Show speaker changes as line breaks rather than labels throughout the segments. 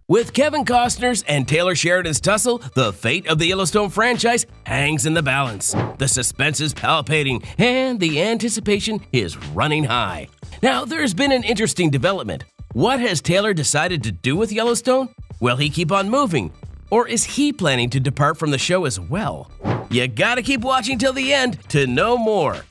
With Kevin Costner's and Taylor Sheridan's tussle, the fate of the Yellowstone franchise hangs in the balance. The suspense is palpating, and the anticipation is running high. Now, there's been an interesting development. What has Taylor decided to do with Yellowstone? Will he keep on moving? Or is he planning to depart from the show as well? You gotta keep watching till the end to know more.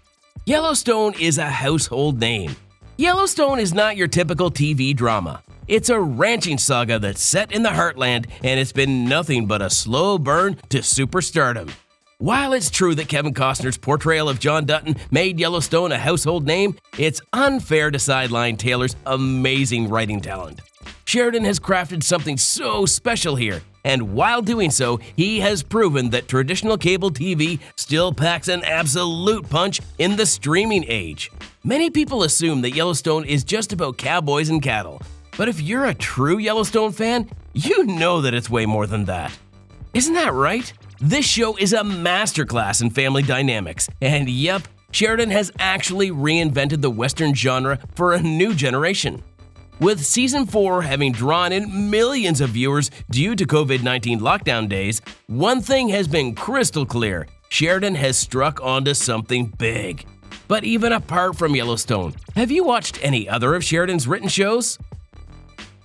Yellowstone is a household name. Yellowstone is not your typical TV drama. It's a ranching saga that's set in the heartland, and it's been nothing but a slow burn to superstardom. While it's true that Kevin Costner's portrayal of John Dutton made Yellowstone a household name, it's unfair to sideline Taylor's amazing writing talent. Sheridan has crafted something so special here, and while doing so, he has proven that traditional cable TV still packs an absolute punch in the streaming age. Many people assume that Yellowstone is just about cowboys and cattle, but if you're a true Yellowstone fan, you know that it's way more than that. Isn't that right? This show is a masterclass in family dynamics, and yep, Sheridan has actually reinvented the Western genre for a new generation. With Season 4 having drawn in millions of viewers due to COVID-19 lockdown days, one thing has been crystal clear: Sheridan has struck onto something big. But even apart from Yellowstone, have you watched any other of Sheridan's written shows?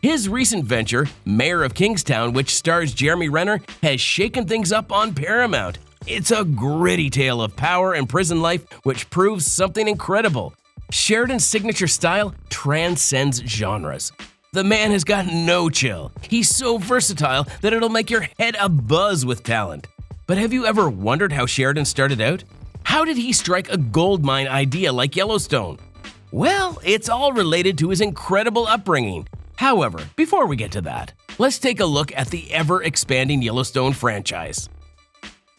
His recent venture, Mayor of Kingstown, which stars Jeremy Renner, has shaken things up on Paramount. It's a gritty tale of power and prison life which proves something incredible. Sheridan's signature style transcends genres. The man has got no chill. He's so versatile that it'll make your head abuzz with talent. But have you ever wondered how Sheridan started out? How did he strike a goldmine idea like Yellowstone? Well, it's all related to his incredible upbringing. However, before we get to that, let's take a look at the ever-expanding Yellowstone franchise.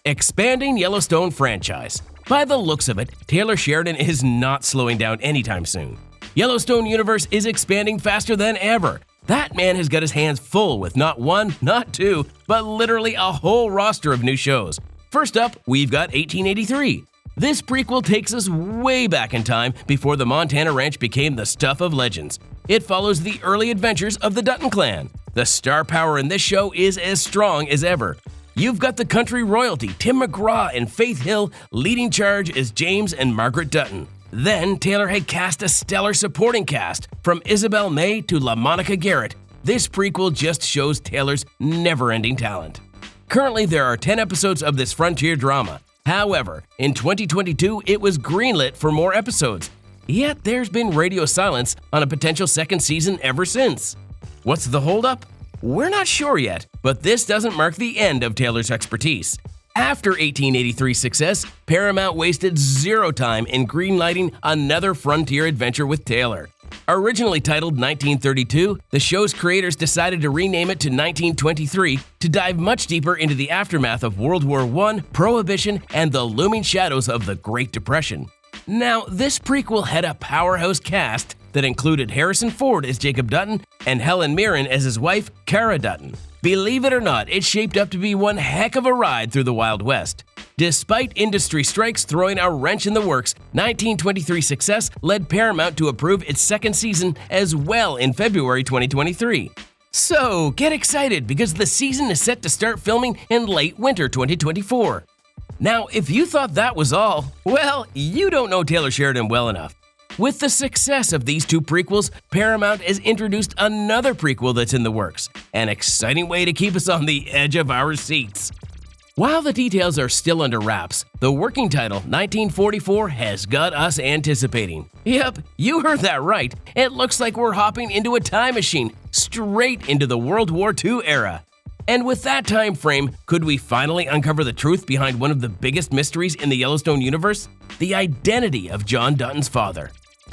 Expanding Yellowstone franchise. By the looks of it, Taylor Sheridan is not slowing down anytime soon. Yellowstone universe is expanding faster than ever. That man has got his hands full with not one, not two, but literally a whole roster of new shows. First up, we've got 1883. This prequel takes us way back in time before the Montana Ranch became the stuff of legends. It follows the early adventures of the Dutton clan. The star power in this show is as strong as ever. You've got the country royalty, Tim McGraw and Faith Hill, leading charge as James and Margaret Dutton. Then Taylor had cast a stellar supporting cast, from Isabel May to LaMonica Garrett. This prequel just shows Taylor's never-ending talent. Currently, there are 10 episodes of this frontier drama. However, in 2022, it was greenlit for more episodes. Yet there's been radio silence on a potential second season ever since. What's the holdup? We're not sure yet, but this doesn't mark the end of Taylor's expertise. After 1883's success, Paramount wasted zero time in greenlighting another frontier adventure with Taylor. Originally titled 1932, the show's creators decided to rename it to 1923 to dive much deeper into the aftermath of World War I, Prohibition, and the looming shadows of the Great Depression. Now, this prequel had a powerhouse cast that included Harrison Ford as Jacob Dutton and Helen Mirren as his wife, Cara Dutton. Believe it or not, it shaped up to be one heck of a ride through the Wild West. Despite industry strikes throwing a wrench in the works, 1923's success led Paramount to approve its second season as well in February 2023. So, get excited because the season is set to start filming in late winter 2024. Now, if you thought that was all, well, you don't know Taylor Sheridan well enough. With the success of these two prequels, Paramount has introduced another prequel that's in the works, an exciting way to keep us on the edge of our seats. While the details are still under wraps, the working title, 1944, has got us anticipating. Yep, you heard that right. It looks like we're hopping into a time machine, straight into the World War II era. And with that time frame, could we finally uncover the truth behind one of the biggest mysteries in the Yellowstone universe? The identity of John Dutton's father.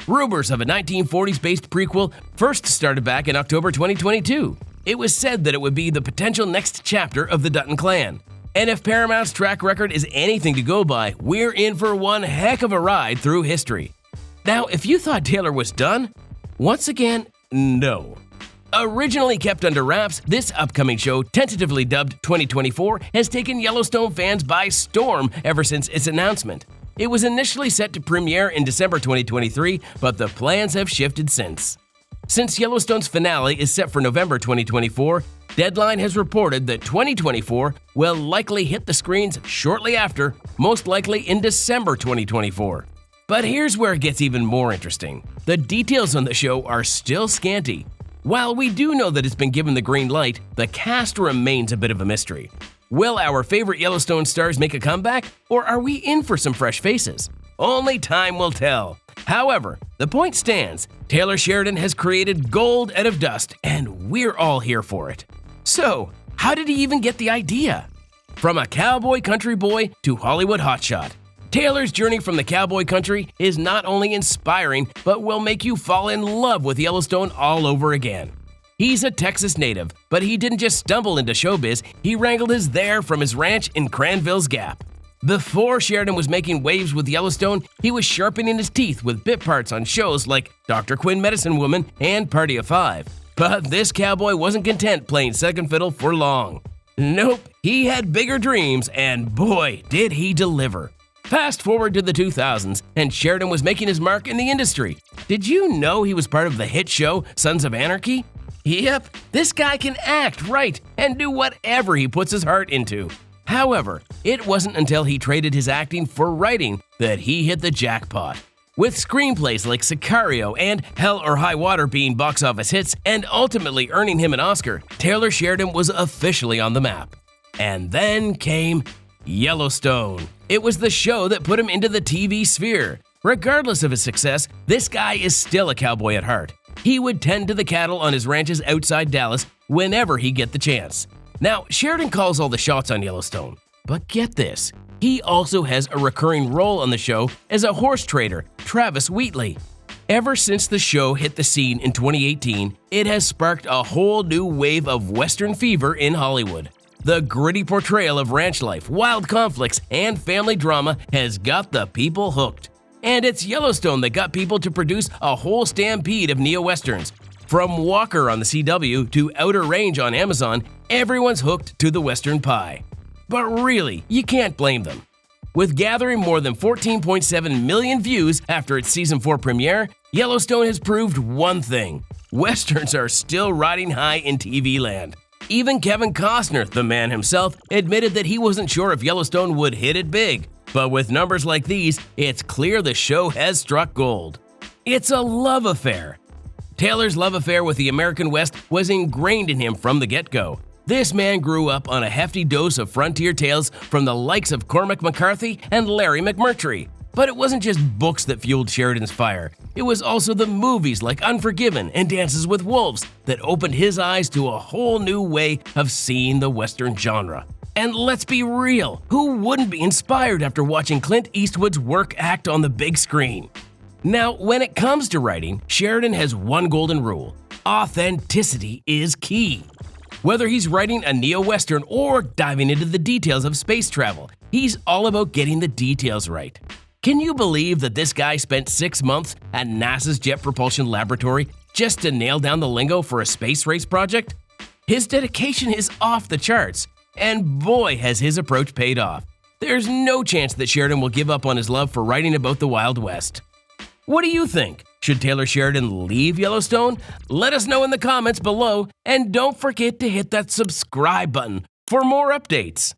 Rumors of a 1940s-based prequel first started back in October 2022. It was said that it would be the potential next chapter of the Dutton clan. And if Paramount's track record is anything to go by, we're in for one heck of a ride through history. Now, if you thought Taylor was done, once again, no. Originally kept under wraps, this upcoming show, tentatively dubbed 2024, has taken Yellowstone fans by storm ever since its announcement. It was initially set to premiere in December 2023, but the plans have shifted since. Since Yellowstone's finale is set for November 2024, Deadline has reported that 2024 will likely hit the screens shortly after, most likely in December 2024. But here's where it gets even more interesting. The details on the show are still scanty. While we do know that it's been given the green light, the cast remains a bit of a mystery. Will our favorite Yellowstone stars make a comeback, or are we in for some fresh faces? Only time will tell. However, the point stands. Taylor Sheridan has created gold out of dust, and we're all here for it. So, how did he even get the idea? From a cowboy country boy to Hollywood hotshot, Taylor's journey from the cowboy country is not only inspiring, but will make you fall in love with Yellowstone all over again. He's a Texas native, but he didn't just stumble into showbiz, he wrangled his there from his ranch in Cranville's Gap. Before Sheridan was making waves with Yellowstone, he was sharpening his teeth with bit parts on shows like Dr. Quinn Medicine Woman and Party of Five. But this cowboy wasn't content playing second fiddle for long. Nope, he had bigger dreams, and boy, did he deliver. Fast forward to the 2000s, and Sheridan was making his mark in the industry. Did you know he was part of the hit show Sons of Anarchy? Yep, this guy can act right and do whatever he puts his heart into. However, it wasn't until he traded his acting for writing that he hit the jackpot. With screenplays like Sicario and Hell or High Water being box office hits and ultimately earning him an Oscar, Taylor Sheridan was officially on the map. And then came Yellowstone. It was the show that put him into the TV sphere. Regardless of his success, this guy is still a cowboy at heart. He would tend to the cattle on his ranches outside Dallas whenever he get the chance. Now, Sheridan calls all the shots on Yellowstone. But get this, he also has a recurring role on the show as a horse trader, Travis Wheatley. Ever since the show hit the scene in 2018, it has sparked a whole new wave of Western fever in Hollywood. The gritty portrayal of ranch life, wild conflicts, and family drama has got the people hooked. And it's Yellowstone that got people to produce a whole stampede of neo-westerns. From Walker on the CW to Outer Range on Amazon, everyone's hooked to the Western pie. But really, you can't blame them. With gathering more than 14.7 million views after its Season 4 premiere, Yellowstone has proved one thing. Westerns are still riding high in TV land. Even Kevin Costner, the man himself, admitted that he wasn't sure if Yellowstone would hit it big. But with numbers like these, it's clear the show has struck gold. It's a love affair. Taylor's love affair with the American West was ingrained in him from the get-go. This man grew up on a hefty dose of frontier tales from the likes of Cormac McCarthy and Larry McMurtry. But it wasn't just books that fueled Sheridan's fire. It was also the movies like Unforgiven and Dances with Wolves that opened his eyes to a whole new way of seeing the Western genre. And let's be real, who wouldn't be inspired after watching Clint Eastwood's work act on the big screen? Now, when it comes to writing, Sheridan has one golden rule: authenticity is key. Whether he's writing a neo-western or diving into the details of space travel, he's all about getting the details right. Can you believe that this guy spent 6 months at NASA's Jet Propulsion Laboratory just to nail down the lingo for a space race project? His dedication is off the charts, and boy has his approach paid off. There's no chance that Sheridan will give up on his love for writing about the Wild West. What do you think? Should Taylor Sheridan leave Yellowstone? Let us know in the comments below, and don't forget to hit that subscribe button for more updates.